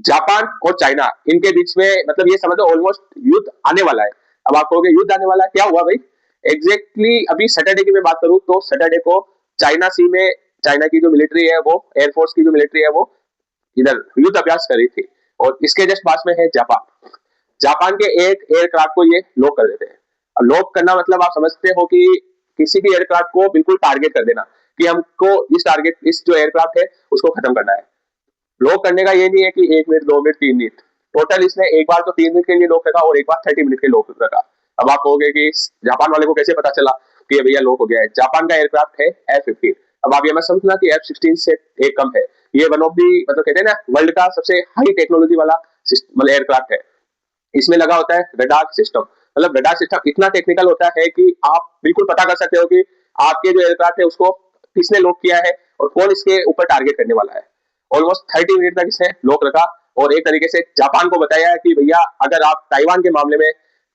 Japan और China इनके बीच में मतलब ये समझ लो ऑलमोस्ट युद्ध आने वाला है। अब आप कहोगे युद्ध आने वाला है, क्या हुआ भाई? एग्जैक्टली अभी सैटरडे की मैं बात करूं तो सैटरडे को चाइना सी में चाइना की जो मिलिट्री है वो एयरफोर्स की जो मिलिट्री है वो इधर युद्ध अभ्यास कर रही थी। और इसके जस्ट पास में है जापान। जापान के एक एयरक्राफ्ट को ये लॉक कर देते हैं। अब लॉक करना मतलब आप समझते हो कि किसी भी एयरक्राफ्ट को बिल्कुल टारगेट कर देना कि हमको इस जो एयरक्राफ्ट है उसको खत्म करना है। लॉक करने का ये नहीं है कि 1 मिनट 2 मिनट 3 मिनट, टोटल इसने एक बार तो 3 मिनट के लिए लॉक रखा और एक बार 30 मिनट के लॉक रखा। अब आप कहोगे कि जापान वाले को कैसे पता चला कि भैया लॉक हो गया है? जापान का एयरक्राफ्ट है F-15। अब आप ये मत समझना कि F-16 से एक कम है। ये वन ऑफ दी मतलब कहते हैं ना वर्ल्ड का सबसे हाई टेक्नोलॉजी वाला मतलब एयरक्राफ्ट है। इसमें लगा होता है रडार सिस्टम। मतलब रडार सिस्टम इतना टेक्निकल होता है कि आप बिल्कुल पता कर सकते हो कि आपके जो एयरक्राफ्ट है उसको किसने लॉक किया है और कौन इसके ऊपर टारगेट करने वाला है। ऑलमोस्ट 30 मिनट तक इसने लॉक रखा और एक तरीके से जापान को बताया है कि भैया अगर आप ताइवान के मामले में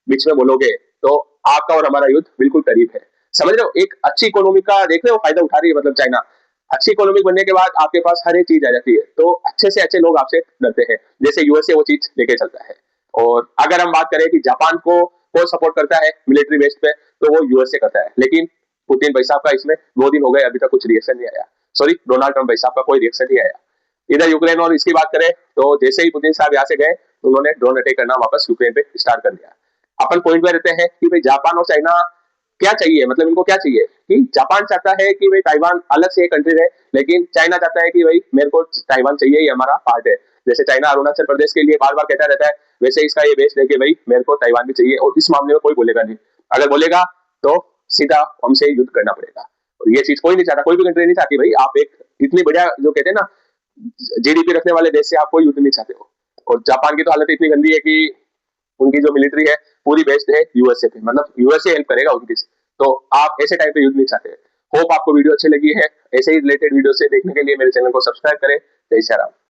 बीच में बोलोगे तो आपका और हमारा युद्ध बिल्कुल करीब है। समझ रहे हो? एक अच्छी इकोनॉमी का देख रहे हो फायदा उठा रही है मतलब चाइना। अच्छी इकोनॉमिक बनने के बाद आपके पास हर एक चीज आ जाती है तो अच्छे से अच्छे लोग आपसे डरते हैं। जैसे यूएसए वो चीज लेके चलता है। और अगर हम बात करें कि जापान को कौन सपोर्ट करता है मिलिट्री बेस पे तो वो यूएसए करता है। लेकिन पुतिन भाई साहब का इसमें 2 दिन हो गए अभी तक कुछ रिएक्शन नहीं आया। सॉरी, डोनाल्ड ट्रम्प भाई साहब का कोई रिएक्शन नहीं आया। इधर यूक्रेन और इसकी बात करें तो जैसे ही पुतिन साहब यहाँ से गए तो उन्होंने ड्रोन अटैक करना वापस यूक्रेन पे स्टार्ट कर दिया। अपन पॉइंट में रहते हैं कि भाई जापान और चाइना क्या चाहिए, मतलब इनको क्या चाहिए कि जापान चाहता है कि भाई ताइवान अलग से एक कंट्री रहे, लेकिन चाइना चाहता है कि भाई मेरे को ताइवान चाहिए, ये हमारा पार्ट है। जैसे चाइना अरुणाचल प्रदेश के लिए बार बार कहता रहता है, वैसे इसका ये बेस है कि भाई मेरे को ताइवान भी चाहिए। और इस मामले में कोई बोलेगा नहीं, अगर बोलेगा तो सीधा हमसे युद्ध करना पड़ेगा। और ये चीज कोई नहीं चाहता, कोई भी कंट्री नहीं चाहती भाई आप एक इतनी बढ़िया जो कहते हैं ना जीडीपी रखने वाले देश से आप कोई युद्ध नहीं चाहते हो। और जापान की तो हालत इतनी गंदी है कि उनकी जो मिलिट्री है पूरी बेस्ड है यूएसए पे, मतलब यूएसए हेल्प करेगा उनकी। तो आप ऐसे टाइम पे युद्ध नहीं चाहते। होप आपको वीडियो अच्छी लगी है। ऐसे ही रिलेटेड वीडियो से देखने के लिए मेरे चैनल को सब्सक्राइब करें। जय श्री राम।